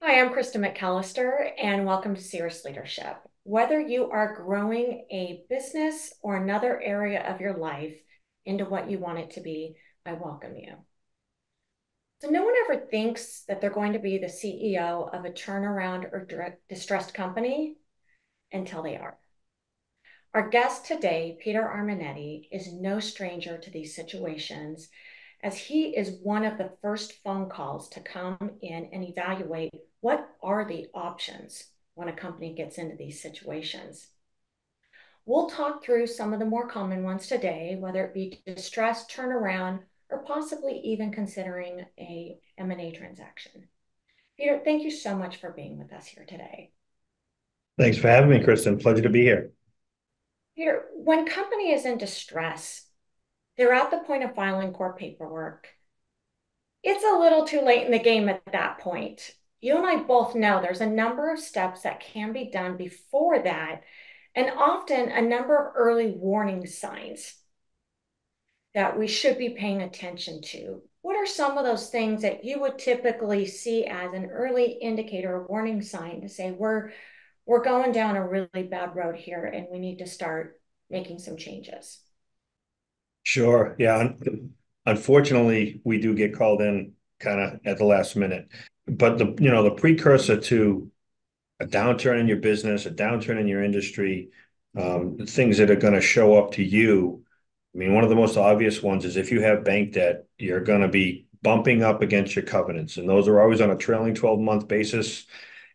Hi, I'm Krista McAllister, and welcome to Cerius Leadership. Whether you are growing a business or another area of your life into what you want it to be, I welcome you. So, no one ever thinks that they're going to be the CEO of a turnaround or distressed company until they are. Our guest today, Peter Armanetti, is no stranger to these situations, as he is one of the first phone calls to come in and evaluate what are the options when a company gets into these situations. We'll talk through some of the more common ones today, whether it be distress, turnaround, or possibly even considering a M&A transaction. Peter, thank you so much for being with us here today. Thanks for having me, Kristen. Pleasure to be here. Peter, when company is in distress, they're at the point of filing court paperwork. It's a little too late in the game at that point. You and I both know there's a number of steps that can be done before that, and often a number of early warning signs that we should be paying attention to. What are some of those things that you would typically see as an early indicator or warning sign to say we're going down a really bad road here and we need to start making some changes? Sure. Yeah. Unfortunately, we do get called in kind of at the last minute. But the precursor to a downturn in your business, a downturn in your industry, things that are going to show up to you. I mean, one of the most obvious ones is if you have bank debt, you're going to be bumping up against your covenants, and those are always on a trailing 12-month basis.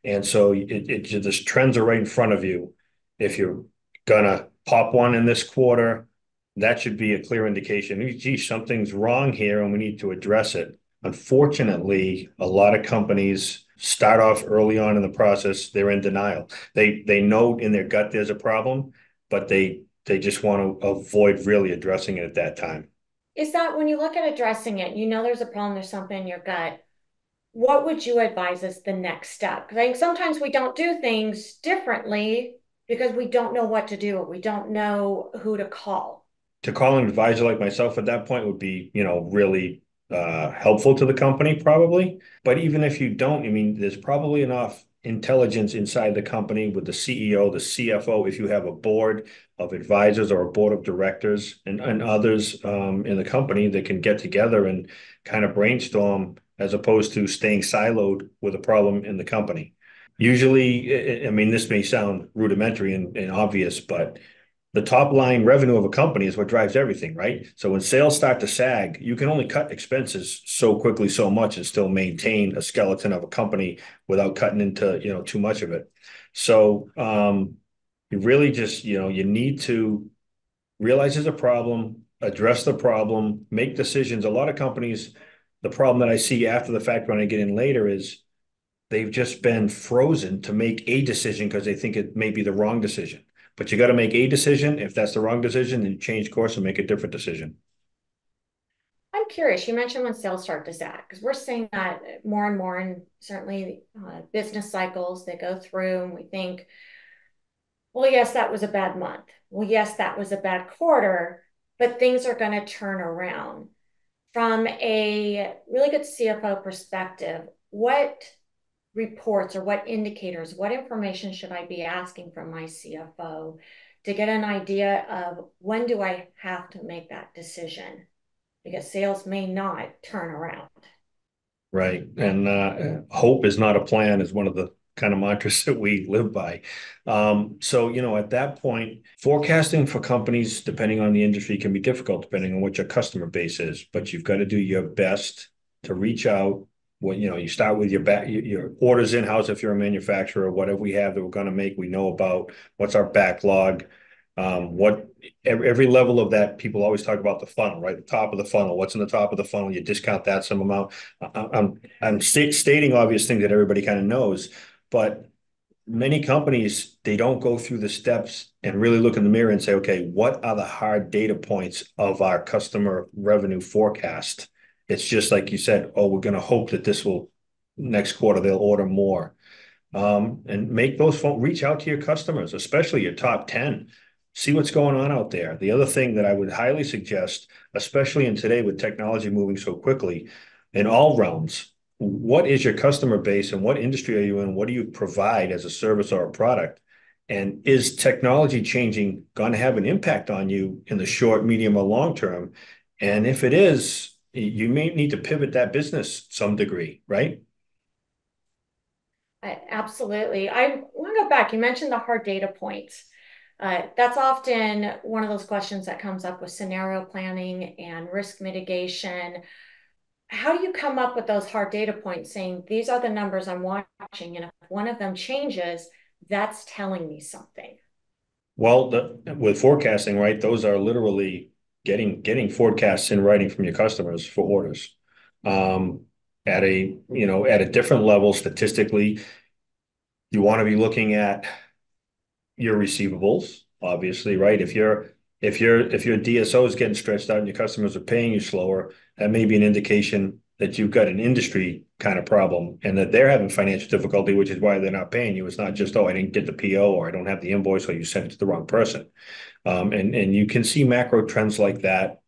And so this trends are right in front of you. If you're gonna pop one in this quarter, that should be a clear indication. Gee, something's wrong here and we need to address it. Unfortunately, a lot of companies start off early on in the process, they're in denial. They know in their gut there's a problem, but they just want to avoid really addressing it at that time. Is that when you look at addressing it, you know there's a problem, there's something in your gut, what would you advise as the next step? Because I think sometimes we don't do things differently because we don't know what to do or we don't know who to call. To call an advisor like myself at that point would be, really helpful to the company, probably. But even if you don't, I mean, there's probably enough intelligence inside the company with the CEO, the CFO, if you have a board of advisors or a board of directors and others in the company that can get together and kind of brainstorm as opposed to staying siloed with a problem in the company. Usually, I mean, this may sound rudimentary and obvious, but the top line revenue of a company is what drives everything, right? So when sales start to sag, you can only cut expenses so quickly, so much, and still maintain a skeleton of a company without cutting into, too much of it. So you really just, you need to realize there's a problem, address the problem, make decisions. A lot of companies, the problem that I see after the fact when I get in later is they've just been frozen to make a decision because they think it may be the wrong decision. But you got to make a decision. If that's the wrong decision, then you change course and make a different decision. I'm curious, you mentioned when sales start to sag, because we're seeing that more and more, and certainly business cycles they go through, and we think, well, yes, that was a bad month. Well, yes, that was a bad quarter, but things are going to turn around. From a really good CFO perspective, what reports or what indicators, what information should I be asking from my CFO to get an idea of when do I have to make that decision? Because sales may not turn around. Right. And hope is not a plan is one of the kind of mantras that we live by. So, at that point, forecasting for companies, depending on the industry, can be difficult depending on what your customer base is. But you've got to do your best to reach out. You start with your orders in-house if you're a manufacturer, whatever we have that we're going to make, we know about what's our backlog. What every level of that, people always talk about the funnel, right? The top of the funnel. What's in the top of the funnel? You discount that some amount. I'm stating obvious things that everybody kind of knows, but many companies, they don't go through the steps and really look in the mirror and say, okay, what are the hard data points of our customer revenue forecast? It's just like you said, oh, we're going to hope that this will next quarter they'll order more. And make those phone reach out to your customers, especially your top 10. See what's going on out there. The other thing that I would highly suggest, especially in today with technology moving so quickly in all realms, what is your customer base and what industry are you in? What do you provide as a service or a product? And is technology changing going to have an impact on you in the short, medium, or long term? And if it is, you may need to pivot that business some degree, right? Absolutely. I want to go back. You mentioned the hard data points. That's often one of those questions that comes up with scenario planning and risk mitigation. How do you come up with those hard data points saying these are the numbers I'm watching, and if one of them changes, that's telling me something? Well, with forecasting, right, those are literally getting forecasts in writing from your customers for orders. Um, at a different level statistically, you want to be looking at your receivables, obviously, right? If your DSO is getting stretched out and your customers are paying you slower, that may be an indication that you've got an industry kind of problem and that they're having financial difficulty, which is why they're not paying you. It's not just, oh, I didn't get the PO or I don't have the invoice or you sent it to the wrong person. And you can see macro trends like that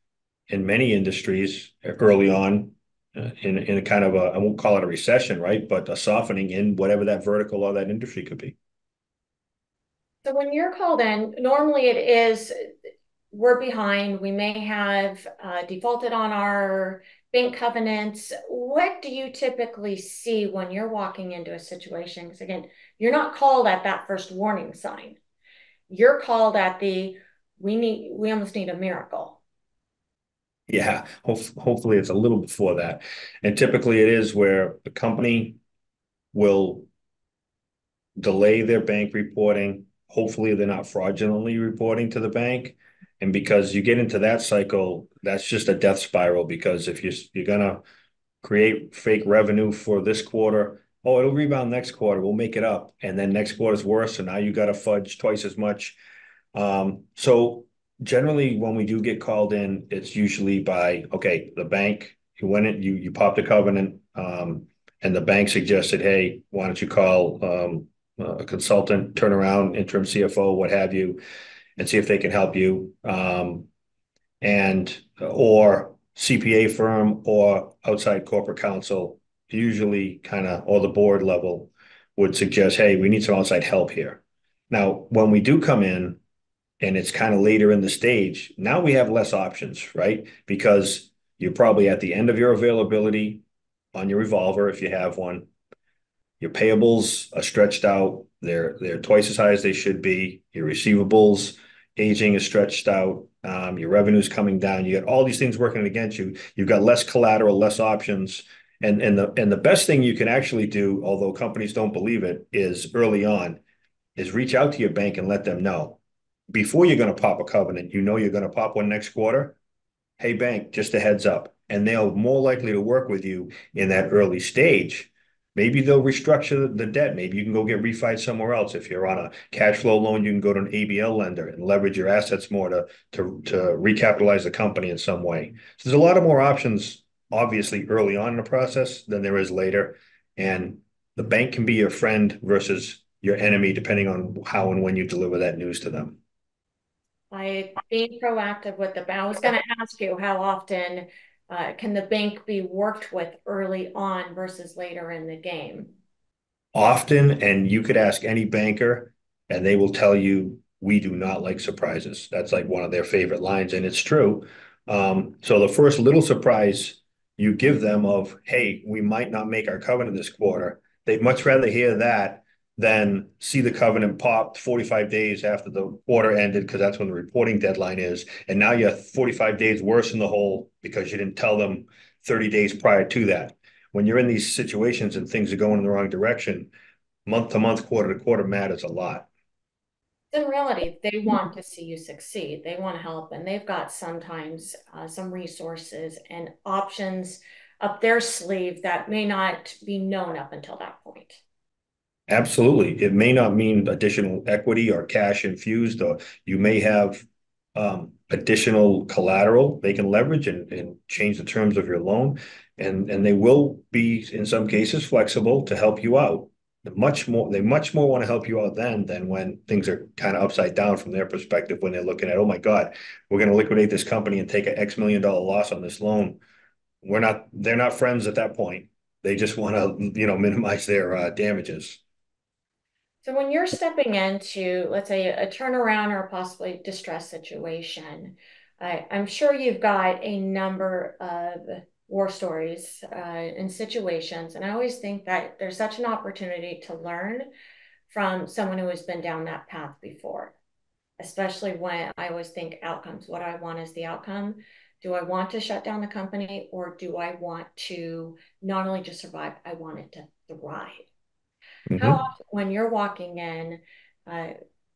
in many industries early on in a kind of a, I won't call it a recession, right? But a softening in whatever that vertical or that industry could be. So when you're called in, normally it is we're behind. We may have defaulted on our bank covenants. What do you typically see when you're walking into a situation? Because again, you're not called at that first warning sign. You're called at the we almost need a miracle. Yeah, hopefully it's a little before that. And typically it is where the company will delay their bank reporting. Hopefully they're not fraudulently reporting to the bank. And because you get into that cycle, that's just a death spiral because if you're gonna create fake revenue for this quarter, oh, it'll rebound next quarter, we'll make it up. And then next quarter's worse, so now you gotta fudge twice as much. So generally, when we do get called in, it's usually by, okay, the bank, you went in, you popped a covenant, and the bank suggested, hey, why don't you call a consultant, turn around, interim CFO, what have you, and see if they can help you. And or CPA firm or outside corporate counsel, usually kind of, or the board level would suggest, hey, we need some outside help here. Now, when we do come in, and it's kind of later in the stage, now we have less options, right? Because you're probably at the end of your availability on your revolver if you have one. Your payables are stretched out. They're twice as high as they should be. Your receivables aging is stretched out. Your revenue's coming down. You got all these things working against you. You've got less collateral, less options. And the best thing you can actually do, although companies don't believe it, is early on, is reach out to your bank and let them know before you're going to pop a covenant, you know you're going to pop one next quarter. Hey, bank, just a heads up. And they're more likely to work with you in that early stage. Maybe they'll restructure the debt. Maybe you can go get refied somewhere else. If you're on a cash flow loan, you can go to an ABL lender and leverage your assets more to recapitalize the company in some way. So there's a lot of more options, obviously, early on in the process than there is later. And the bank can be your friend versus your enemy, depending on how and when you deliver that news to them. By being proactive with the bank. I was going to ask you how often can the bank be worked with early on versus later in the game? Often, and you could ask any banker, and they will tell you, we do not like surprises. That's like one of their favorite lines, and it's true. So the first little surprise you give them of, hey, we might not make our covenant this quarter, they'd much rather hear that than see the covenant popped 45 days after the quarter ended, because that's when the reporting deadline is. And now you're 45 days worse in the hole because you didn't tell them 30 days prior to that. When you're in these situations and things are going in the wrong direction, month to month, quarter to quarter matters a lot. In reality, they want to see you succeed. They want to help, and they've got sometimes some resources and options up their sleeve that may not be known up until that point. Absolutely. It may not mean additional equity or cash infused, or you may have additional collateral they can leverage and change the terms of your loan. And they will be, in some cases, flexible to help you out. They much more want to help you out then than when things are kind of upside down from their perspective, when they're looking at, oh my God, we're going to liquidate this company and take an X million dollar loss on this loan. They're not friends at that point. They just want to, minimize their damages. So when you're stepping into, let's say, a turnaround or possibly distress situation, I'm sure you've got a number of war stories and situations. And I always think that there's such an opportunity to learn from someone who has been down that path before, especially when I always think outcomes. What I want is the outcome. Do I want to shut down the company, or do I want to not only just survive, I want it to thrive? How Hmm. often, when you're walking in, uh,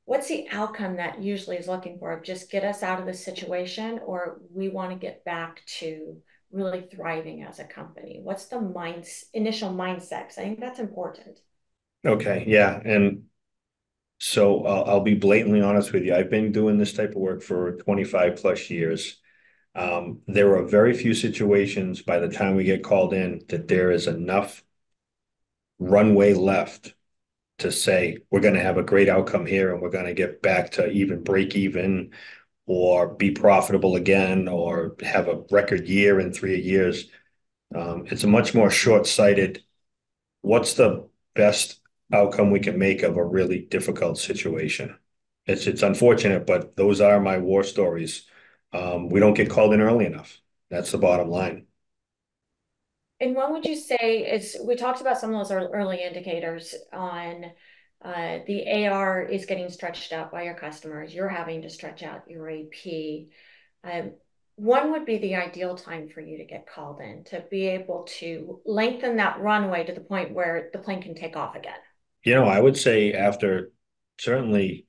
what's the outcome that usually is looking for? Just get us out of this situation, or we want to get back to really thriving as a company? What's the initial mindset? 'Cause I think that's important. Okay, yeah, and so I'll be blatantly honest with you. I've been doing this type of work for 25 plus years. There are very few situations by the time we get called in that there is enough runway left to say we're going to have a great outcome here and we're going to get back to even break even or be profitable again or have a record year in 3 years. It's a much more short-sighted, what's the best outcome we can make of a really difficult situation? It's unfortunate, but those are my war stories. We don't get called in early enough. That's the bottom line. And what would you say is, we talked about some of those early indicators on the AR is getting stretched out by your customers. You're having to stretch out your AP. Um, one would be the ideal time for you to get called in to be able to lengthen that runway to the point where the plane can take off again. I would say after certainly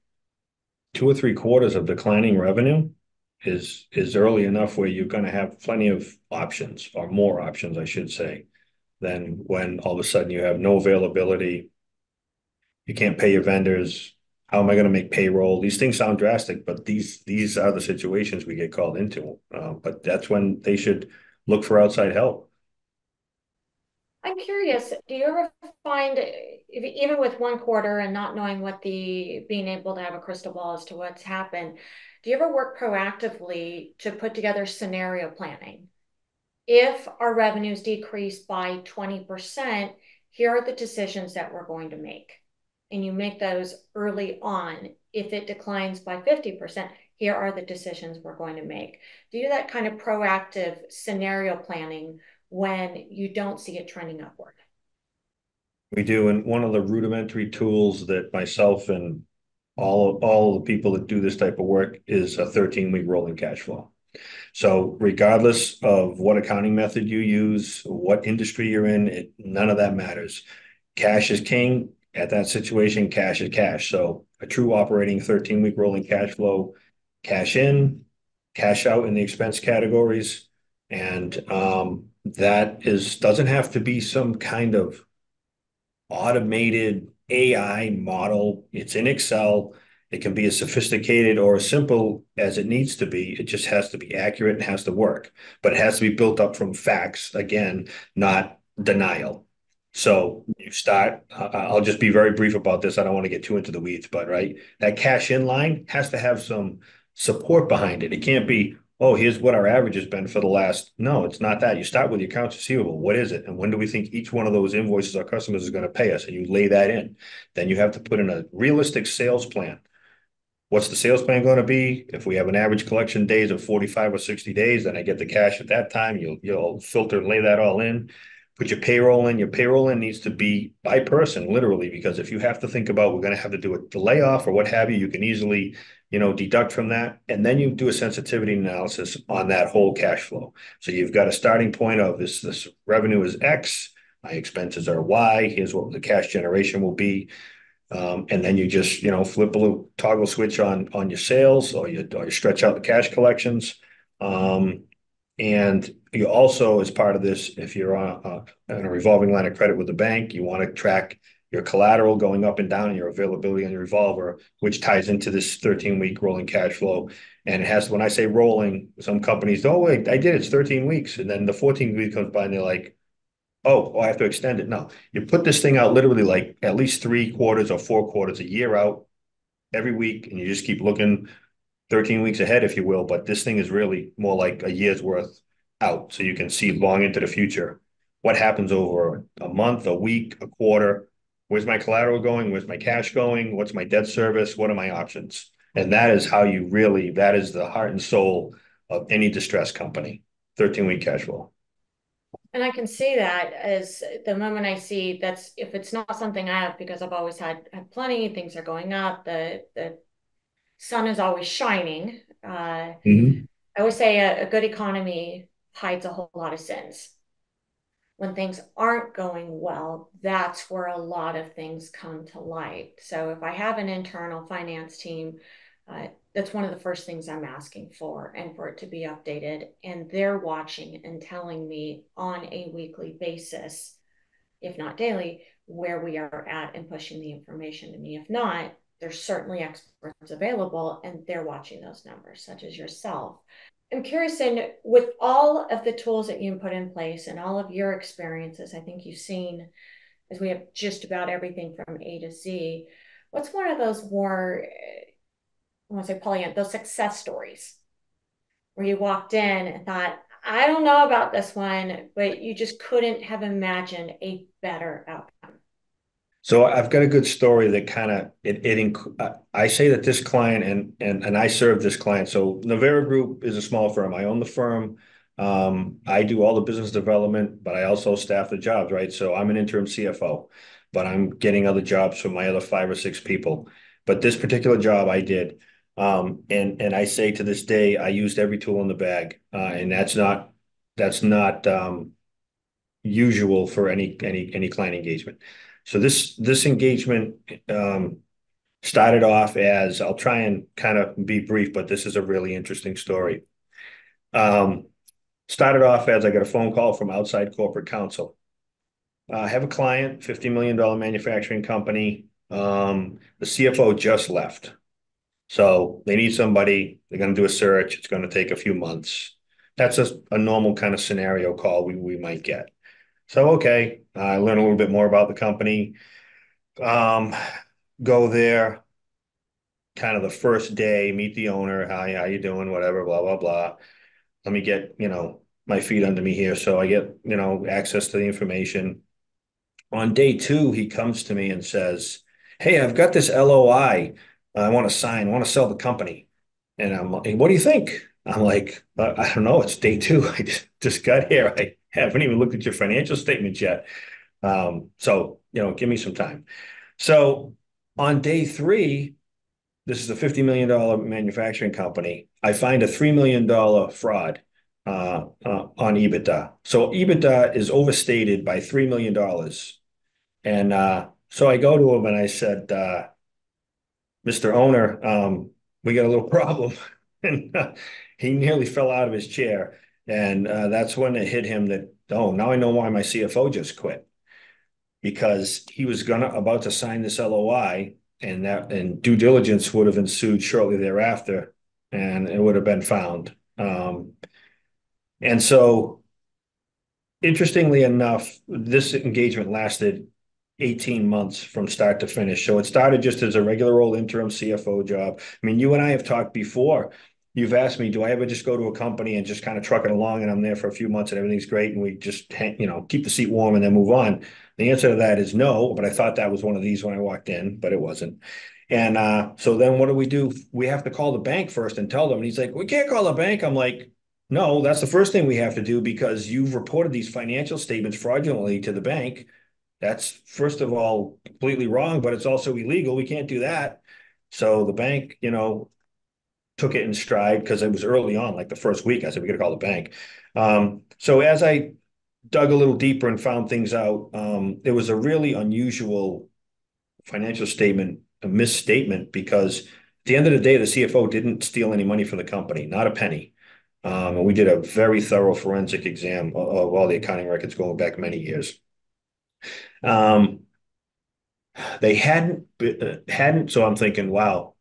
2 or 3 quarters of declining revenue is early enough where you're going to have plenty of options or more options, I should say, than when all of a sudden you have no availability. You can't pay your vendors. How am I going to make payroll? These things sound drastic, but these are the situations we get called into. But that's when they should look for outside help. I'm curious, do you ever find, even with one quarter and not knowing what being able to have a crystal ball as to what's happened, do you ever work proactively to put together scenario planning? If our revenues decrease by 20%, here are the decisions that we're going to make. And you make those early on. If it declines by 50%, here are the decisions we're going to make. Do that kind of proactive scenario planning when you don't see it trending upward. We do, and one of the rudimentary tools that myself and all the people that do this type of work is a 13-week rolling cash flow. So regardless of what accounting method you use, what industry you're in, none of that matters. Cash is king. At that situation, cash is cash. So a true operating 13-week rolling cash flow, cash in, cash out in the expense categories. And that doesn't have to be some kind of automated AI model. It's in Excel. It can be as sophisticated or as simple as it needs to be. It just has to be accurate and has to work, but it has to be built up from facts, again, not denial. So you start, I'll just be very brief about this. I don't want to get too into the weeds, but right, that cash in line has to have some support behind it. It can't be, oh, here's what our average has been for the last. No, it's not that. You start with your accounts receivable. What is it? And when do we think each one of those invoices our customers is going to pay us? And you lay that in. Then you have to put in a realistic sales plan. What's the sales plan going to be? If we have an average collection days of 45 or 60 days, then I get the cash at that time. You'll filter and lay that all in. Put your payroll in. Your payroll in needs to be by person, literally, because if you have to think about we're going to have to do a layoff or what have you, you can easily, deduct from that. And then you do a sensitivity analysis on that whole cash flow. So you've got a starting point of this revenue is X, my expenses are Y, here's what the cash generation will be. And then you just, flip a little toggle switch on your sales or you stretch out the cash collections. And you also, as part of this, if you're on a revolving line of credit with the bank, you want to track your collateral going up and down and your availability on your revolver, which ties into this 13-week rolling cash flow. And it has, when I say rolling, some companies, oh, wait, I did, it's 13 weeks. And then the 14th week comes by and they're like, oh, I have to extend it. No, you put this thing out literally like at least 3 quarters or 4 quarters a year out every week, and you just keep looking 13 weeks ahead, if you will. But this thing is really more like a year's worth out, so you can see long into the future what happens over a month, a week, a quarter. Where's my collateral going? Where's my cash going? What's my debt service? What are my options? And that is how you really, that is the heart and soul of any distressed company. 13-week cash flow. And I can see that as the moment I see that's if it's not something I have because I've always had plenty, things are going up, the sun is always shining. Mhm. I would say a good economy hides a whole lot of sins. When things aren't going well, that's where a lot of things come to light. So if I have an internal finance team, that's one of the first things I'm asking for and for it to be updated. And they're watching and telling me on a weekly basis, if not daily, where we are at and pushing the information to me. If not, there's certainly experts available and they're watching those numbers, such as yourself. I'm curious, and with all of the tools that you put in place and all of your experiences, I think you've seen, as we have just about everything from A to Z. What's one of those more, I want to say, Pollyanna, those success stories where you walked in and thought, I don't know about this one, but you just couldn't have imagined a better outcome? So I've got a good story that kind of I say that this client and I serve this client. So Navera Group is a small firm. I own the firm. I do all the business development, but I also staff the jobs, right? So I'm an interim CFO, but I'm getting other jobs from my other 5 or 6 people. But this particular job I did, and I say to this day, I used every tool in the bag, and that's not usual for any client engagement. So this engagement started off as, I'll try and kind of be brief, but this is a really interesting story. Um, Started off as I got a phone call from outside corporate counsel. I have a client, $50 million manufacturing company. The CFO just left. So they need somebody. They're going to do a search. It's going to take a few months. That's a normal kind of scenario call we might get. So, okay, I learn a little bit more about the company. Um, Go there, kind of the first day, meet the owner. Hi, how you doing? Whatever, blah, blah, blah. Let me get, my feet under me here. So I get, access to the information. On day two, he comes to me and says, hey, I've got this LOI I want to sign. I want to sell the company. And I'm like, what do you think? I'm like, I don't know. It's day two. I just got here. I haven't even looked at your financial statements yet. So, give me some time. So on day three, this is a $50 million manufacturing company. I find a $3 million fraud on EBITDA. So EBITDA is overstated by $3 million. And so I go to him and I said, Mr. Owner, we got a little problem. And he nearly fell out of his chair. And that's when it hit him that, oh, now I know why my CFO just quit, because he was about to sign this LOI, and due diligence would have ensued shortly thereafter, and it would have been found. And so, interestingly enough, this engagement lasted 18 months from start to finish. So it started just as a regular old interim CFO job. I mean, you and I have talked before. You've asked me, do I ever just go to a company and just kind of truck it along and I'm there for a few months and everything's great and we just, keep the seat warm and then move on? The answer to that is no, but I thought that was one of these when I walked in, but it wasn't. And so then what do? We have to call the bank first and tell them. And he's like, we can't call the bank. I'm like, no, that's the first thing we have to do because you've reported these financial statements fraudulently to the bank. That's, first of all, completely wrong, but it's also illegal. We can't do that. So the bank, took it in stride because it was early on, like the first week. I said, we got to call the bank. So as I dug a little deeper and found things out, it was a really unusual financial statement, a misstatement, because at the end of the day, the CFO didn't steal any money from the company, not a penny. And we did a very thorough forensic exam of all the accounting records going back many years. Um, they hadn't, so I'm thinking, wow,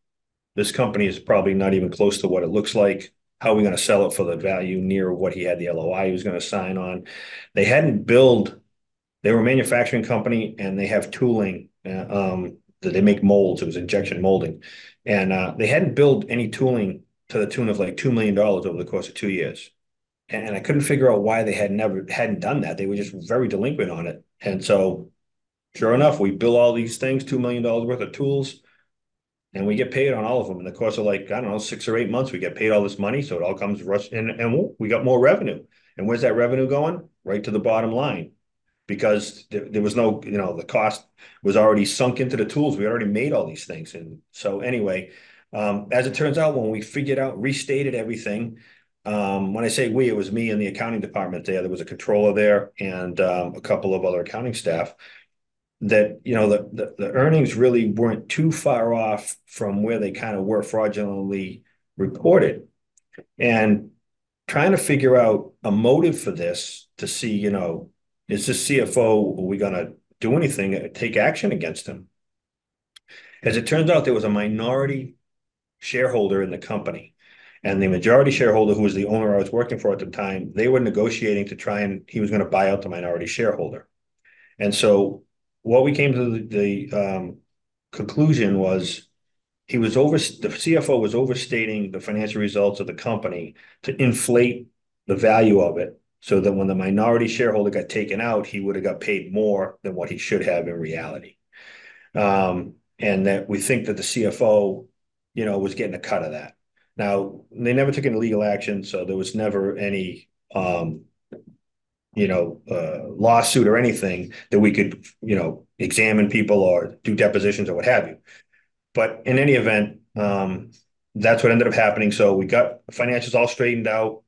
this company is probably not even close to what it looks like. How are we going to sell it for the value near what he had the LOI he was going to sign on? They hadn't billed. They were a manufacturing company and they have tooling that they make molds. It was injection molding. And they hadn't billed any tooling to the tune of like $2 million over the course of 2 years. And I couldn't figure out why they hadn't done that. They were just very delinquent on it. And so sure enough, we bill all these things, $2 million worth of tools, and we get paid on all of them in the course of like, I don't know, 6 or 8 months. We get paid all this money. So it all comes rush in, and we got more revenue. And where's that revenue going? Right to the bottom line, because there was no, the cost was already sunk into the tools. We already made all these things. And so anyway, as it turns out, when we figured out, restated everything, when I say we, it was me and the accounting department there. There was a controller there and a couple of other accounting staff that, the earnings really weren't too far off from where they kind of were fraudulently reported. And trying to figure out a motive for this to see, is this CFO, are we going to do anything, take action against him? As it turns out, there was a minority shareholder in the company. And the majority shareholder, who was the owner I was working for at the time, they were negotiating to try and he was going to buy out the minority shareholder. And so what we came to the conclusion was the CFO was overstating the financial results of the company to inflate the value of it so that when the minority shareholder got taken out, he would have got paid more than what he should have in reality. And that we think that the CFO, was getting a cut of that. Now, they never took any legal action, so there was never any, lawsuit or anything that we could, examine people or do depositions or what have you. But in any event, that's what ended up happening. So we got financials all straightened out,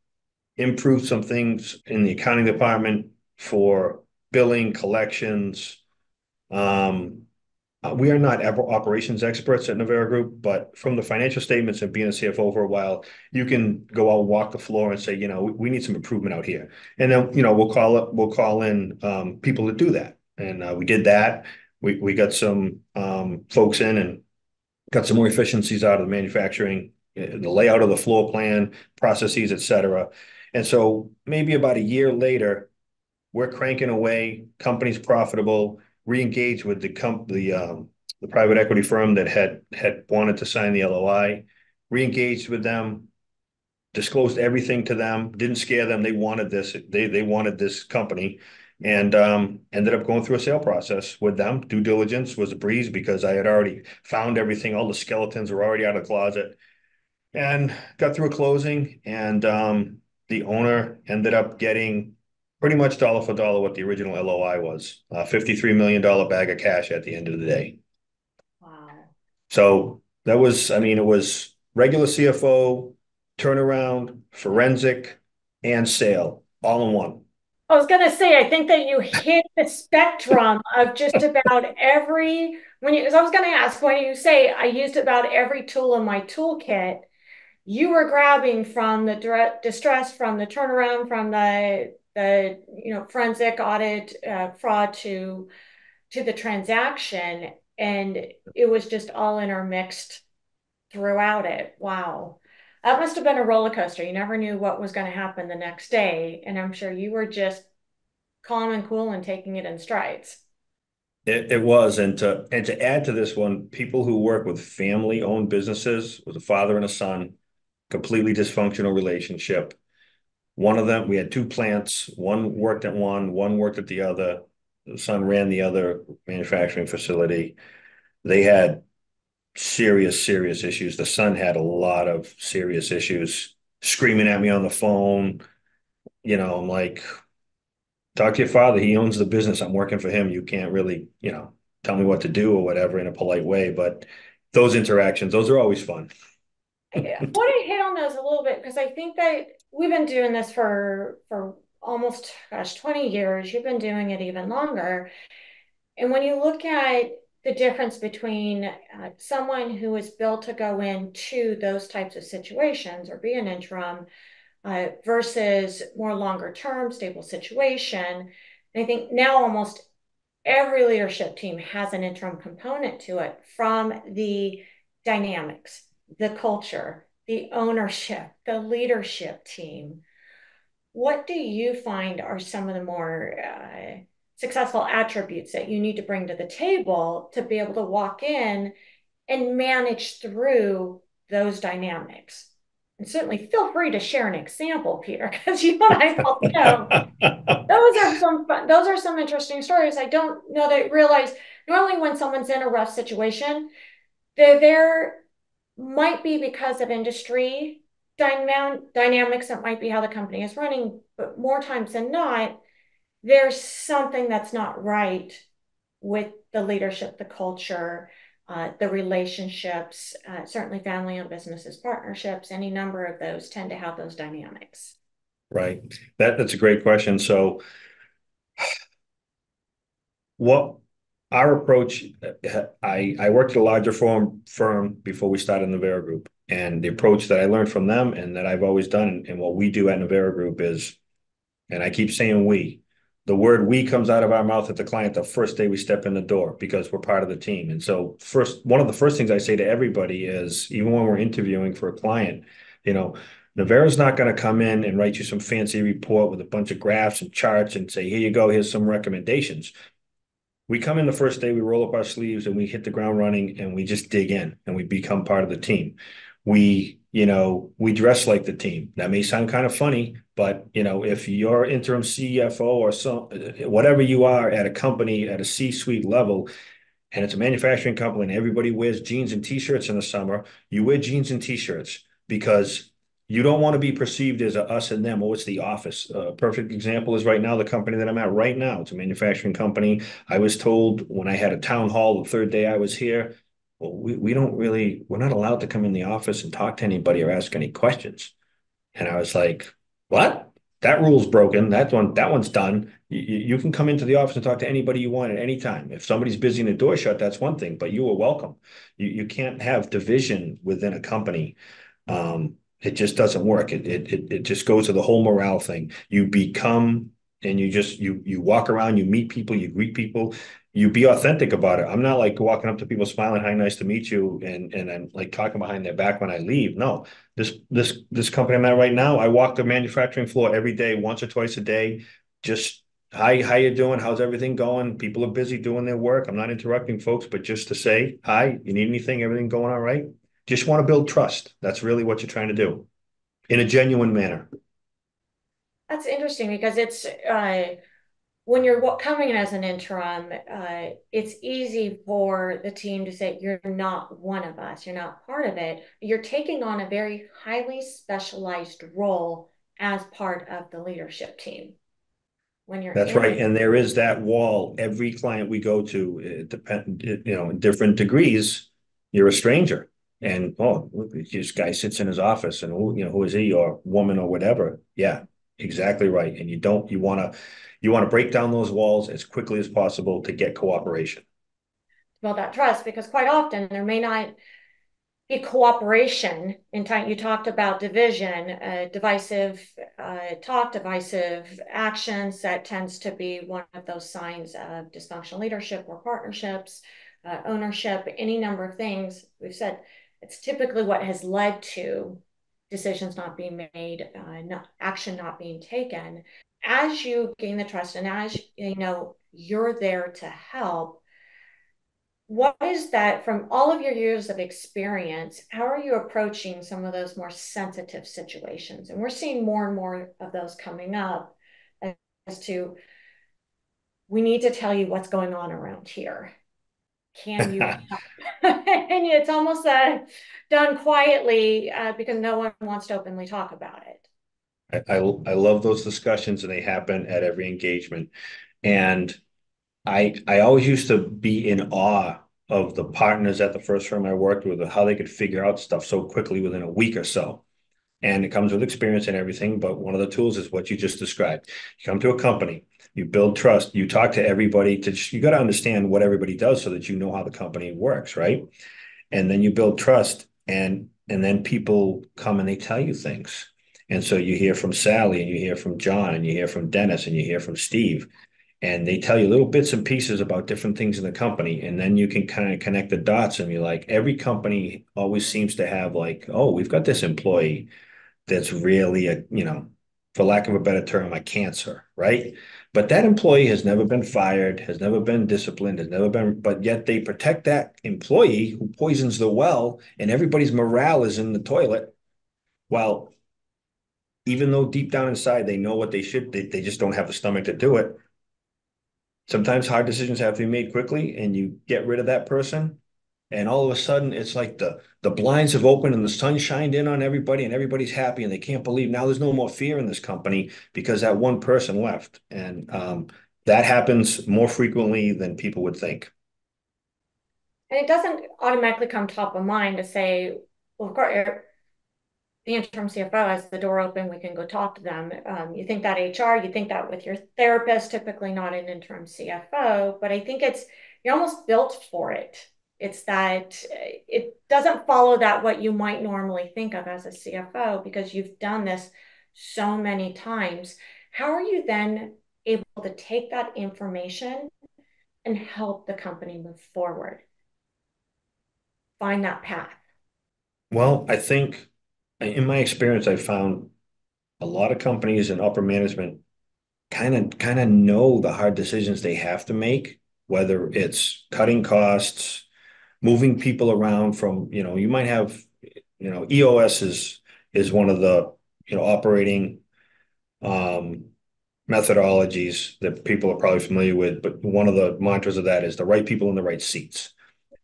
improved some things in the accounting department for billing, collections. We are not operations experts at Navera Group, but from the financial statements and being a CFO for a while, you can go out, walk the floor, and say, we need some improvement out here. And then, we'll call in people to do that. And we did that. We got some folks in and got some more efficiencies out of the manufacturing, the layout of the floor plan, processes, et cetera. And so maybe about a year later, we're cranking away, company's profitable, re-engaged with the private equity firm that had wanted to sign the LOI, re-engaged with them, disclosed everything to them, didn't scare them. They wanted this. They wanted this company, and ended up going through a sale process with them. Due diligence was a breeze because I had already found everything. All the skeletons were already out of the closet, and got through a closing. And the owner ended up getting pretty much dollar for dollar what the original LOI was, $53 million bag of cash at the end of the day. Wow. So that was, I mean, it was regular CFO, turnaround, forensic, and sale all in one. I was going to say, I think that you hit the spectrum of just about every, because I was going to ask, when you say I used about every tool in my toolkit, you were grabbing from the distress, from the turnaround, from the forensic audit, fraud to the transaction, and it was just all intermixed throughout it. Wow. That must have been a roller coaster. You never knew what was going to happen the next day. And I'm sure you were just calm and cool and taking it in strides. It was, and to add to this one, people who work with family-owned businesses with a father and a son, completely dysfunctional relationship. One of them, we had two plants. One worked at one worked at the other. The son ran the other manufacturing facility. They had serious, serious issues. The son had a lot of serious issues, screaming at me on the phone. I'm like, talk to your father. He owns the business. I'm working for him. You can't really, tell me what to do or whatever in a polite way. But those interactions, those are always fun. I want to hit on those a little bit because I think that we've been doing this for almost, gosh, 20 years. You've been doing it even longer. And when you look at the difference between someone who is built to go into those types of situations or be an interim versus more longer term, stable situation, I think now almost every leadership team has an interim component to it, from the dynamics, the culture, the ownership, the leadership team. What do you find are some of the more successful attributes that you need to bring to the table to be able to walk in and manage through those dynamics? And certainly feel free to share an example, Peter, because you and I both know those are some interesting stories. I don't know that realize normally when someone's in a rough situation, they're there might be because of industry dynamics. That might be how the company is running, but more times than not, there's something that's not right with the leadership, the culture, the relationships, certainly family owned businesses, partnerships, any number of those tend to have those dynamics. Right. That's a great question. So what our approach, I worked at a larger firm before we started Navera Group. And the approach that I learned from them and that I've always done and what we do at Navera Group is, and I keep saying we, the word we comes out of our mouth at the client the first day we step in the door because we're part of the team. And so one of the first things I say to everybody is, even when we're interviewing for a client, you know, Navera's not going to come in and write you some fancy report with a bunch of graphs and charts and say, here you go, here's some recommendations. We come in the first day, we roll up our sleeves and we hit the ground running and we just dig in and we become part of the team. We dress like the team. That may sound kind of funny, but if you're interim CFO or whatever you are at a company at a C-suite level, and it's a manufacturing company and everybody wears jeans and t-shirts in the summer, you wear jeans and t-shirts because you don't want to be perceived as a us and them. Oh, it's the office. A perfect example is right now, the company that I'm at right now. It's a manufacturing company. I was told when I had a town hall the third day I was here, well, we're not allowed to come in the office and talk to anybody or ask any questions. And I was like, what? That rule's broken. That one's done. You can come into the office and talk to anybody you want at any time. If somebody's busy and the door shut, that's one thing, but you are welcome. You can't have division within a company. It just doesn't work. It just goes to the whole morale thing. You become and you walk around, you meet people, you greet people, you be authentic about it. I'm not like walking up to people smiling, hi, nice to meet you, and I'm like talking behind their back when I leave. No, this company I'm at right now, I walk the manufacturing floor every day, once or twice a day. Just hi, how you doing? How's everything going? People are busy doing their work. I'm not interrupting folks, but just to say hi, you need anything? Everything going all right? Just want to build trust. That's really what you're trying to do in a genuine manner. That's interesting because it's when you're coming in as an interim, it's easy for the team to say, you're not one of us, you're not part of it. You're taking on a very highly specialized role as part of the leadership team. When you're That's in right. it, And there is that wall. Every client we go to, in different degrees, you're a stranger. And oh, look, this guy sits in his office and who is he or woman or whatever? Yeah, exactly right. And you want to break down those walls as quickly as possible to get cooperation. build that trust because quite often there may not be cooperation in time. You talked about division, divisive actions. That tends to be one of those signs of dysfunctional leadership or partnerships, ownership, any number of things. We've said it's typically what has led to decisions not being made, action not being taken. As you gain the trust and as you're there to help, what is that from all of your years of experience? How are you approaching some of those more sensitive situations? And we're seeing more and more of those coming up as to we need to tell you what's going on around here. Can you help? And it's almost done quietly because no one wants to openly talk about it. I love those discussions and they happen at every engagement. And I always used to be in awe of the partners at the first firm I worked with, how they could figure out stuff so quickly within a week or so. And it comes with experience and everything. But one of the tools is what you just described. You come to a company, you build trust, you talk to everybody you got to understand what everybody does so that you know how the company works, right? And then you build trust and then people come and they tell you things. And so you hear from Sally and you hear from John and you hear from Dennis and you hear from Steve and they tell you little bits and pieces about different things in the company. And then you can kind of connect the dots and you're like, every company always seems to have like, oh, we've got this employee that's really for lack of a better term, a cancer, right? But that employee has never been fired, has never been disciplined, but yet they protect that employee who poisons the well and everybody's morale is in the toilet. Well, even though deep down inside they know what they should, they just don't have the stomach to do it. Sometimes hard decisions have to be made quickly, and you get rid of that person, and all of a sudden it's like the blinds have opened and the sun shined in on everybody, and everybody's happy, and they can't believe now there's no more fear in this company because that one person left, and that happens more frequently than people would think. And it doesn't automatically come top of mind to say, well, of course, the interim CFO has the door open, we can go talk to them. You think that HR, you think that with your therapist, typically not an interim CFO, but I think you're almost built for it. It's that it doesn't follow that what you might normally think of as a CFO because you've done this so many times. How are you then able to take that information and help the company move forward, find that path? Well, I think in my experience, I found a lot of companies and upper management kind of know the hard decisions they have to make, whether it's cutting costs, moving people around from, you might have, EOS is one of the, operating um methodologies that people are probably familiar with, but one of the mantras of that is the right people in the right seats.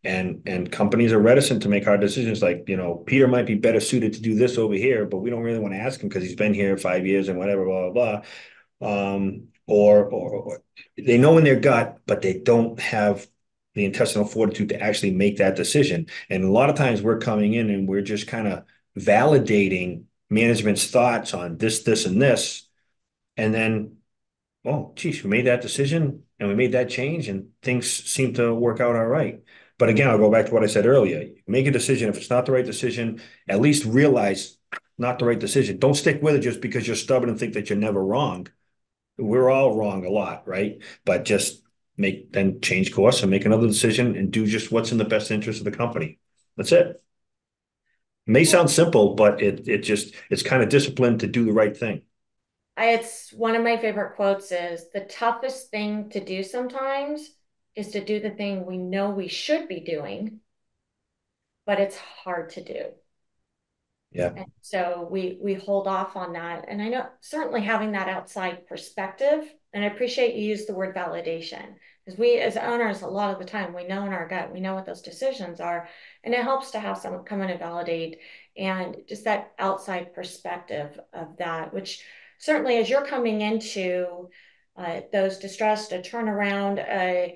And companies are reticent to make hard decisions like, Peter might be better suited to do this over here, but we don't really want to ask him because he's been here 5 years and whatever, blah, blah, blah. Or they know in their gut, but they don't have the intestinal fortitude to actually make that decision. And a lot of times we're coming in and we're just kind of validating management's thoughts on this, and this. And then, oh, geez, we made that decision and we made that change and things seem to work out all right. But again, I'll go back to what I said earlier. Make a decision. If it's not the right decision, at least realize not the right decision. Don't stick with it just because you're stubborn and think that you're never wrong. We're all wrong a lot, right? But just then change course and make another decision and do just what's in the best interest of the company. That's it. It may sound simple, but it's kind of disciplined to do the right thing. It's one of my favorite quotes is the toughest thing to do sometimes is to do the thing we know we should be doing, but it's hard to do. Yeah. And so we hold off on that. And I know certainly having that outside perspective, and I appreciate you use the word validation, because we as owners, a lot of the time, we know in our gut, we know what those decisions are. And it helps to have someone come in and validate and just that outside perspective of that, which certainly as you're coming into those distressed, a turnaround,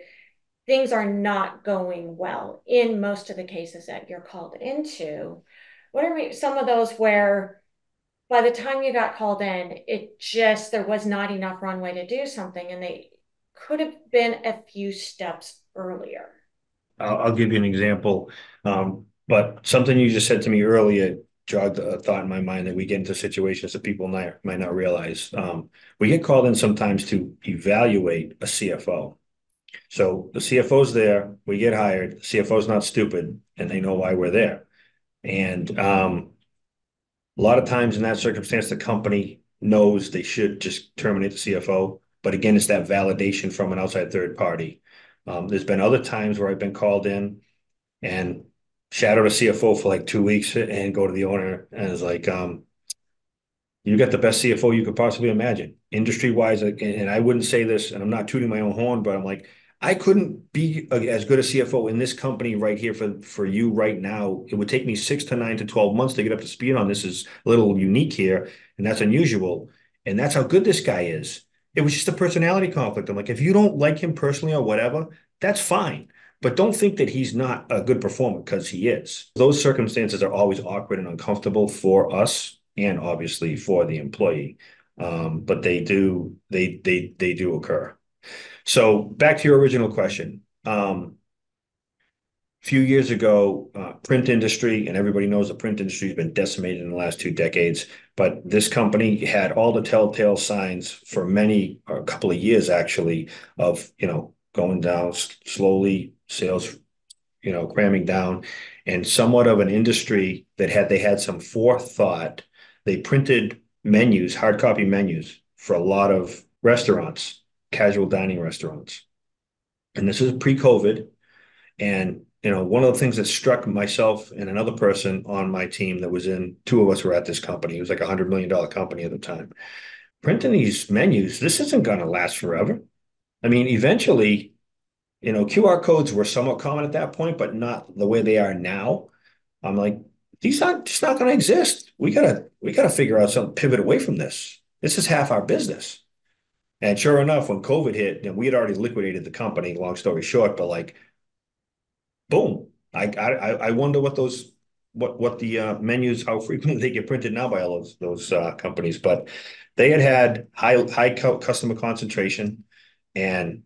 things are not going well in most of the cases that you're called into. What are some of those where by the time you got called in, there was not enough runway to do something and they could have been a few steps earlier? I'll give you an example. But something you just said to me earlier jogged a thought in my mind that we get into situations that people might not realize. We get called in sometimes to evaluate a CFO. So the CFO's there, we get hired. The CFO's not stupid, and they know why we're there. And a lot of times in that circumstance, the company knows they should just terminate the CFO. But again, it's that validation from an outside third party. There's been other times where I've been called in and shadowed a CFO for like 2 weeks and go to the owner and is like, you got the best CFO you could possibly imagine, industry wise. And I wouldn't say this, and I'm not tooting my own horn, but I'm like, I couldn't be as good a CFO in this company right here for you right now. It would take me 6 to 9 to 12 months to get up to speed on this. Is a little unique here, and that's unusual. And that's how good this guy is. It was just a personality conflict. I'm like, if you don't like him personally or whatever, that's fine. But don't think that he's not a good performer because he is. Those circumstances are always awkward and uncomfortable for us and obviously for the employee. But they do occur. So back to your original question. A few years ago, print industry, and everybody knows the print industry has been decimated in the last 2 decades. But this company had all the telltale signs for a couple of years actually, of going down slowly, sales cramming down, and somewhat of an industry that they had some forethought. They printed menus, hard copy menus for a lot of restaurants, casual dining restaurants. And this is pre-COVID. And one of the things that struck myself and another person on my team that was in, two of us were at this company. It was like $100 million company at the time. Printing these menus, this isn't going to last forever. I mean, eventually, QR codes were somewhat common at that point, but not the way they are now. I'm like, these aren't just not going to exist. We gotta figure out something, pivot away from this. This is half our business. And sure enough, when COVID hit, we had already liquidated the company, long story short, but like, boom. I wonder what the menus, how frequently they get printed now by all those companies. But they had high customer concentration and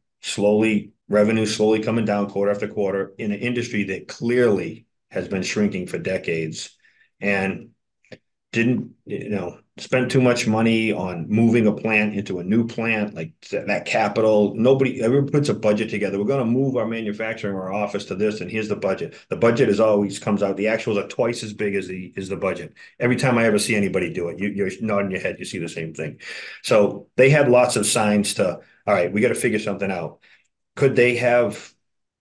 revenue slowly coming down quarter after quarter in an industry that clearly has been shrinking for decades. And didn't spend too much money on moving a plant into a new plant, like that capital. Nobody ever puts a budget together. We're going to move our manufacturing or our office to this, and here's the budget. The budget is always comes out. The actuals are twice as big as the budget. Every time I ever see anybody do it, you're nodding your head. You see the same thing. So they had lots of signs to, all right, we got to figure something out. Could they have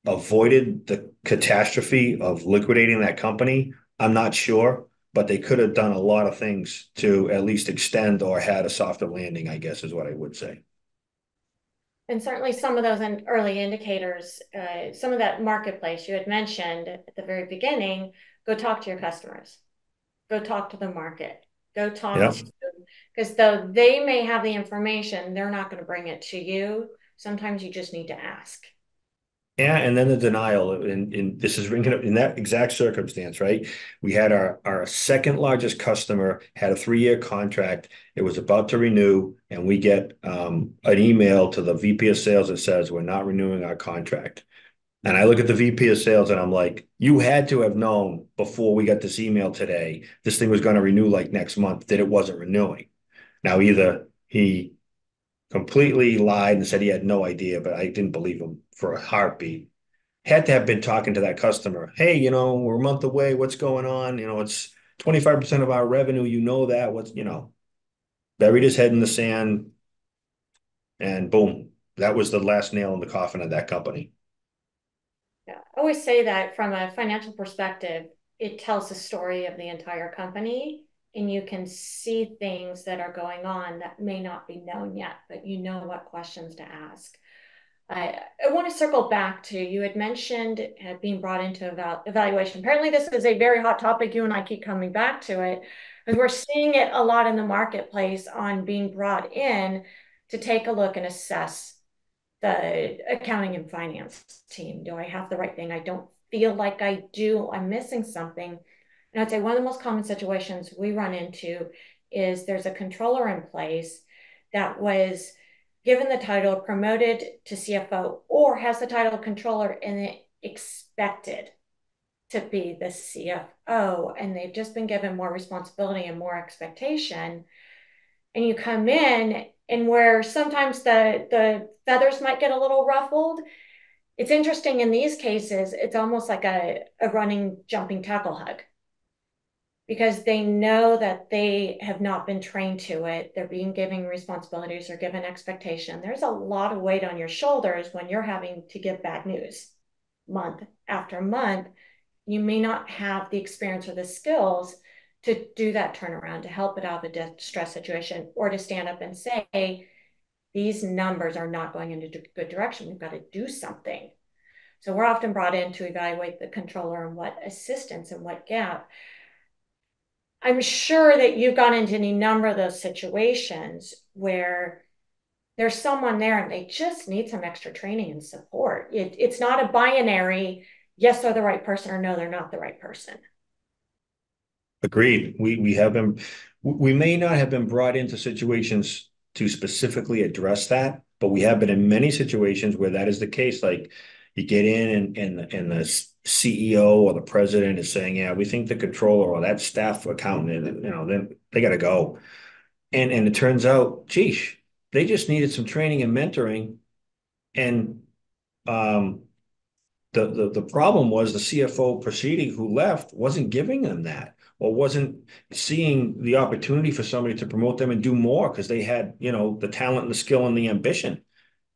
avoided the catastrophe of liquidating that company? I'm not sure, but they could have done a lot of things to at least extend or had a softer landing, I guess is what I would say. And certainly some of those early indicators, some of that marketplace you had mentioned at the very beginning, go talk to your customers, go talk to the market, go talk Yeah. to, because though they may have the information, they're not going to bring it to you. Sometimes you just need to ask. Yeah, and then the denial, and this is ringing up in that exact circumstance, right? We had our second largest customer had a 3-year contract. It was about to renew, and we get an email to the VP of sales that says we're not renewing our contract. And I look at the VP of sales and I'm like, you had to have known before we got this email today, this thing was going to renew like next month, that it wasn't renewing. Now, either he completely lied and said he had no idea, but I didn't believe him for a heartbeat. Had to have been talking to that customer. Hey, we're a month away. What's going on? It's 25% of our revenue. You know that. Buried his head in the sand and boom, that was the last nail in the coffin of that company. Yeah, I always say that from a financial perspective, it tells the story of the entire company, and you can see things that are going on that may not be known yet, but you know what questions to ask. I want to circle back to you had mentioned being brought into evaluation. Apparently, this is a very hot topic. You and I keep coming back to it because we're seeing it a lot in the marketplace on being brought in to take a look and assess the accounting and finance team. Do I have the right thing? I don't feel like I do. I'm missing something. And I'd say one of the most common situations we run into is there's a controller in place that was given the title, promoted to CFO, or has the title of controller and expected to be the CFO. And they've just been given more responsibility and more expectation. And you come in, and where sometimes the feathers might get a little ruffled, it's interesting in these cases, it's almost like a running, jumping tackle hug because they know that they have not been trained to it. They're being given responsibilities or given expectation. There's a lot of weight on your shoulders when you're having to give bad news month after month. You may not have the experience or the skills to do that turnaround, to help it out of a distress situation, or to stand up and say, these numbers are not going in a good direction. We've got to do something. So we're often brought in to evaluate the controller and what assistance and what gap. I'm sure that you've gone into any number of those situations where there's someone there and they just need some extra training and support. It's not a binary, yes, they're the right person or no, they're not the right person. Agreed. We may not have been brought into situations to specifically address that, but we have been in many situations where that is the case. Like you get in and the CEO or the president is saying, yeah, we think the controller or that staff accountant, then they got to go. And it turns out, geez, they just needed some training and mentoring. And um, the problem was the CFO proceeding who left wasn't giving them that or wasn't seeing the opportunity for somebody to promote them and do more because they had, the talent and the skill and the ambition.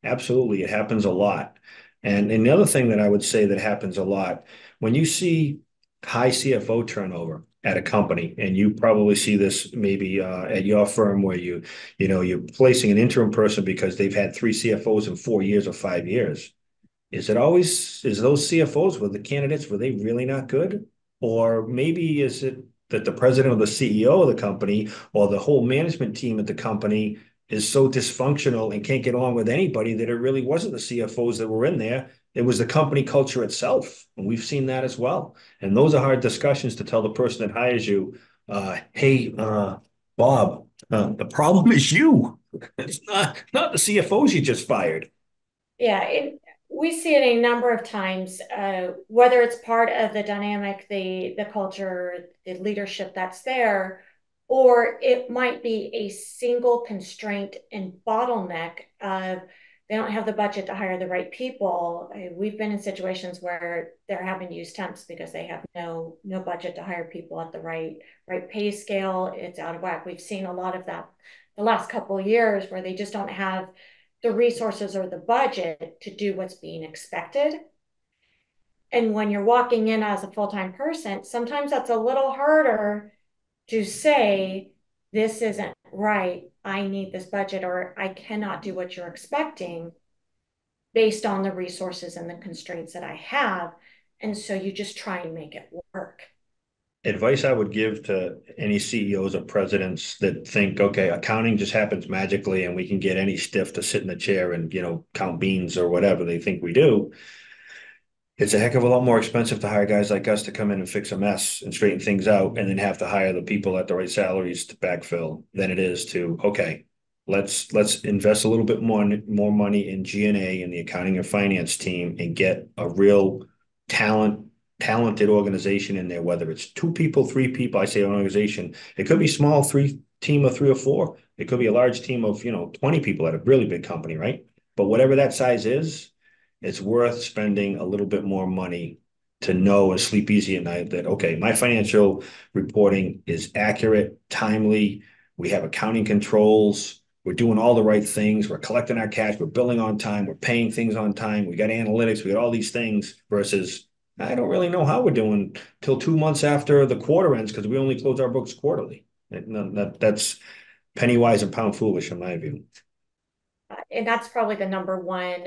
Absolutely. It happens a lot. And the other thing that I would say that happens a lot, when you see high CFO turnover at a company, and you probably see this maybe at your firm where you're placing an interim person because they've had three CFOs in 4 years or 5 years. Is those CFOs, were the candidates, were they really not good? Or maybe is it that the president or the CEO of the company or the whole management team at the company is so dysfunctional and can't get on with anybody that it really wasn't the CFOs that were in there. It was the company culture itself. And we've seen that as well. And those are hard discussions to tell the person that hires you, hey, Bob, the problem is you. It's not the CFOs you just fired. Yeah, we see it a number of times, whether it's part of the dynamic, the culture, the leadership that's there, or it might be a single constraint and bottleneck of they don't have the budget to hire the right people. We've been in situations where they're having to use temps because they have no budget to hire people at the right pay scale. It's out of whack. We've seen a lot of that the last couple of years where they just don't have the resources or the budget to do what's being expected. And when you're walking in as a full-time person, sometimes that's a little harder to say, this isn't right. I need this budget, or I cannot do what you're expecting based on the resources and the constraints that I have. And so you just try and make it work. Advice I would give to any CEOs or presidents that think, okay, accounting just happens magically and we can get any stiff to sit in the chair and, count beans or whatever they think we do. It's a heck of a lot more expensive to hire guys like us to come in and fix a mess and straighten things out and then have to hire the people at the right salaries to backfill than it is to, okay, let's invest a little bit more money in G&A and the accounting and finance team and get a real talented organization in there, whether it's two people, three people. I say an organization. It could be small, team of three or four. It could be a large team of, 20 people at a really big company, right? But whatever that size is, it's worth spending a little bit more money to know and sleep easy at night that, okay, my financial reporting is accurate, timely. We have accounting controls. We're doing all the right things. We're collecting our cash. We're billing on time. We're paying things on time. We got analytics. We got all these things versus I don't really know how we're doing till 2 months after the quarter ends because we only close our books quarterly. That's penny wise and pound foolish in my view. And that's probably the number one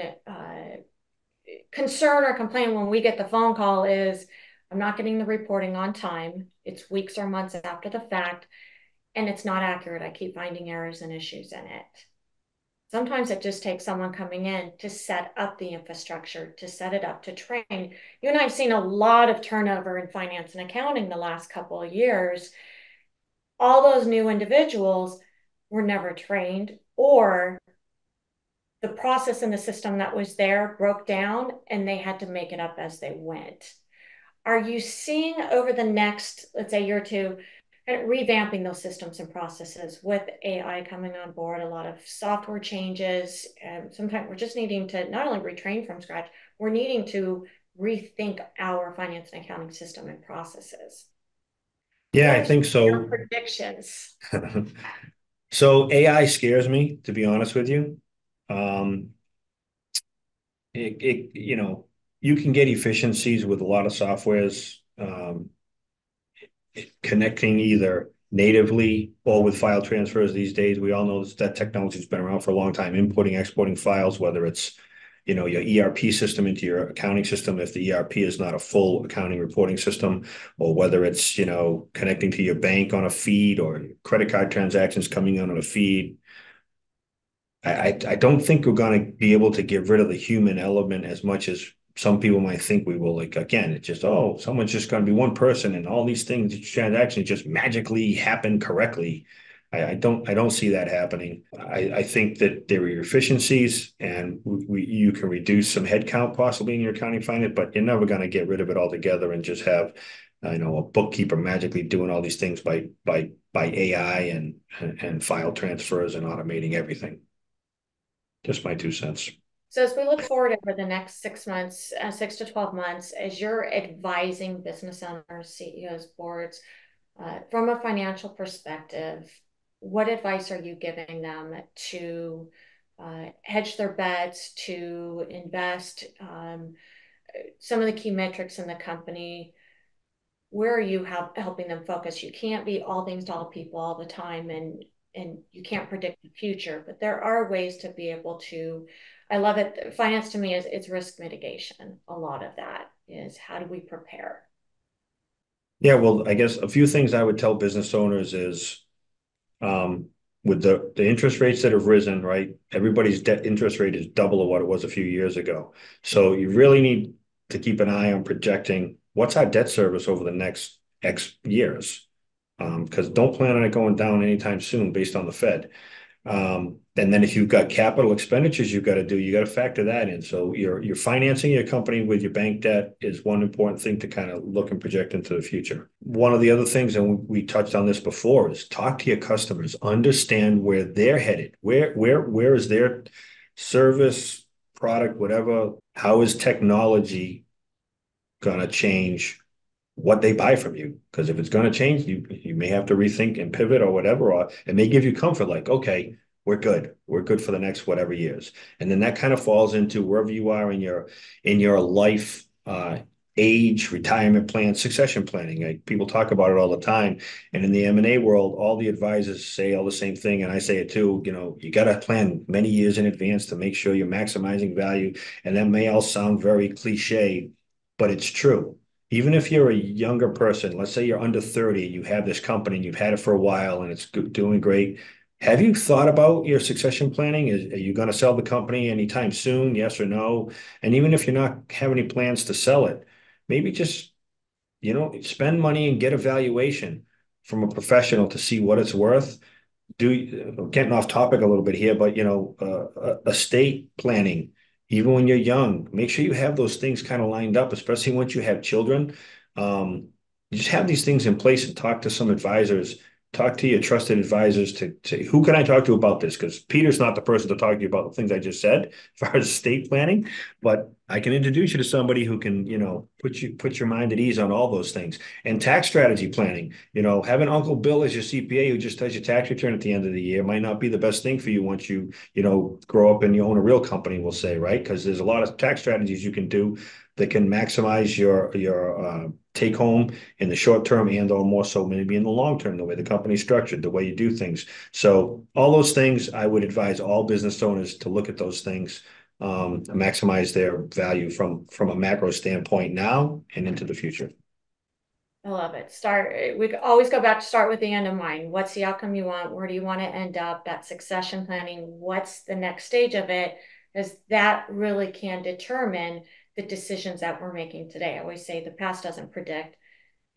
concern or complaint when we get the phone call is I'm not getting the reporting on time. It's weeks or months after the fact, and it's not accurate. I keep finding errors and issues in it. Sometimes it just takes someone coming in to set up the infrastructure, to set it up, to train. You and I have seen a lot of turnover in finance and accounting the last couple of years. All those new individuals were never trained, or the process and the system that was there broke down and they had to make it up as they went. Are you seeing over the next, let's say, year or two, kind of revamping those systems and processes with AI coming on board, a lot of software changes, and sometimes we're just needing to not only retrain from scratch, we're needing to rethink our finance and accounting system and processes. Yeah, What I are some think of your so. predictions? So AI scares me, to be honest with you. Um, you can get efficiencies with a lot of softwares, connecting either natively or with file transfers these days. We all know that technology's been around for a long time, inputting, exporting files, whether it's, your ERP system into your accounting system, if the ERP is not a full accounting reporting system, or whether it's, connecting to your bank on a feed or credit card transactions coming in on a feed. I don't think we're going to be able to get rid of the human element as much as some people might think we will. Like again, it's just someone's just going to be one person, and all these things, these transactions, just magically happen correctly. I don't see that happening. I think that there are efficiencies, and you can reduce some headcount possibly in your accounting finance, but you're never going to get rid of it altogether and just have a bookkeeper magically doing all these things by AI and file transfers and automating everything. Just my 2 cents. So as we look forward over the next 6 months, 6 to 12 months, as you're advising business owners, CEOs, boards, from a financial perspective, what advice are you giving them to hedge their bets, to invest? some of the key metrics in the company, where are you helping them focus? You can't be all things to all people all the time, and you can't predict the future, but there are ways to be able to. I love it. Finance to me is it's risk mitigation. A lot of that is how do we prepare? Yeah, well, I guess a few things I would tell business owners is um, with the interest rates that have risen, right? Everybody's debt interest rate is double of what it was a few years ago. So you really need to keep an eye on projecting what's our debt service over the next X years. Because don't plan on it going down anytime soon based on the Fed. And then if you've got capital expenditures you've got to do, you got to factor that in. So you're financing your company with your bank debt is one important thing to kind of look and project into the future. One of the other things, and we touched on this before, is talk to your customers, understand where they're headed. Where is their service, product, whatever? How is technology gonna change what they buy from you? Because if it's going to change, you may have to rethink and pivot or whatever, or it may give you comfort, like, okay, we're good for the next whatever years. And then that kind of falls into wherever you are in your life, age, retirement plan, succession planning. Like, people talk about it all the time. And in the M&A world, all the advisors say all the same thing, and I say it too. You got to plan many years in advance to make sure you're maximizing value. And that may all sound very cliche, but it's true. Even if you're a younger person, let's say you're under 30, you have this company and you've had it for a while and it's doing great. Have you thought about your succession planning? Are you going to sell the company anytime soon? Yes or no? And even if you're not have any plans to sell it, maybe just, spend money and get a valuation from a professional to see what it's worth. Getting off topic a little bit here, but estate planning, even when you're young, make sure you have those things kind of lined up, especially once you have children. You just have these things in place and talk to some advisors, talk to your trusted advisors to who can I talk to about this? Because Peter's not the person to talk to you about the things I just said as far as estate planning, but I can introduce you to somebody who can, put your mind at ease on all those things. And tax strategy planning, having Uncle Bill as your CPA who just does your tax return at the end of the year might not be the best thing for you once you grow up and you own a real company, we'll say, right? Because there's a lot of tax strategies you can do that can maximize your take home in the short term and or more so maybe in the long term, the way the company's structured, the way you do things. So all those things, I would advise all business owners to look at those things, maximize their value from a macro standpoint now and into the future. I love it. We always go back to start with the end in mind. What's the outcome you want? Where do you want to end up? That succession planning, what's the next stage of it? Because that really can determine the decisions that we're making today. I always say the past doesn't predict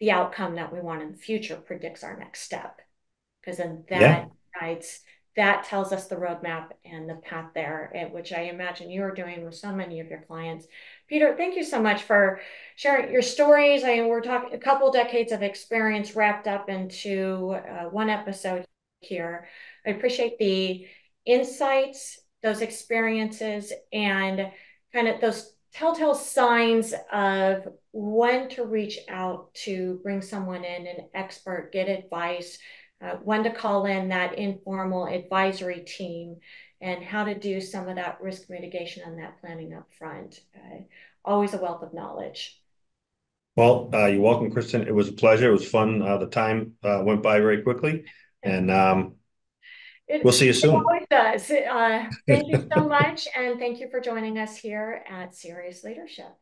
the outcome that we want in the future, predicts our next step. Because then Yeah. guides, that tells us the roadmap and the path there, which I imagine you are doing with so many of your clients. Peter, thank you so much for sharing your stories. I mean, we're talking a couple decades of experience wrapped up into one episode here. I appreciate the insights, those experiences, and kind of those telltale signs of when to reach out to bring someone in, an expert, get advice, when to call in that informal advisory team, and how to do some of that risk mitigation and that planning up front. Always a wealth of knowledge. Well, you're welcome, Kristen. It was a pleasure. It was fun. The time went by very quickly, and we'll see you It soon. always does. Thank you so much, and thank you for joining us here at Cerius Leadership.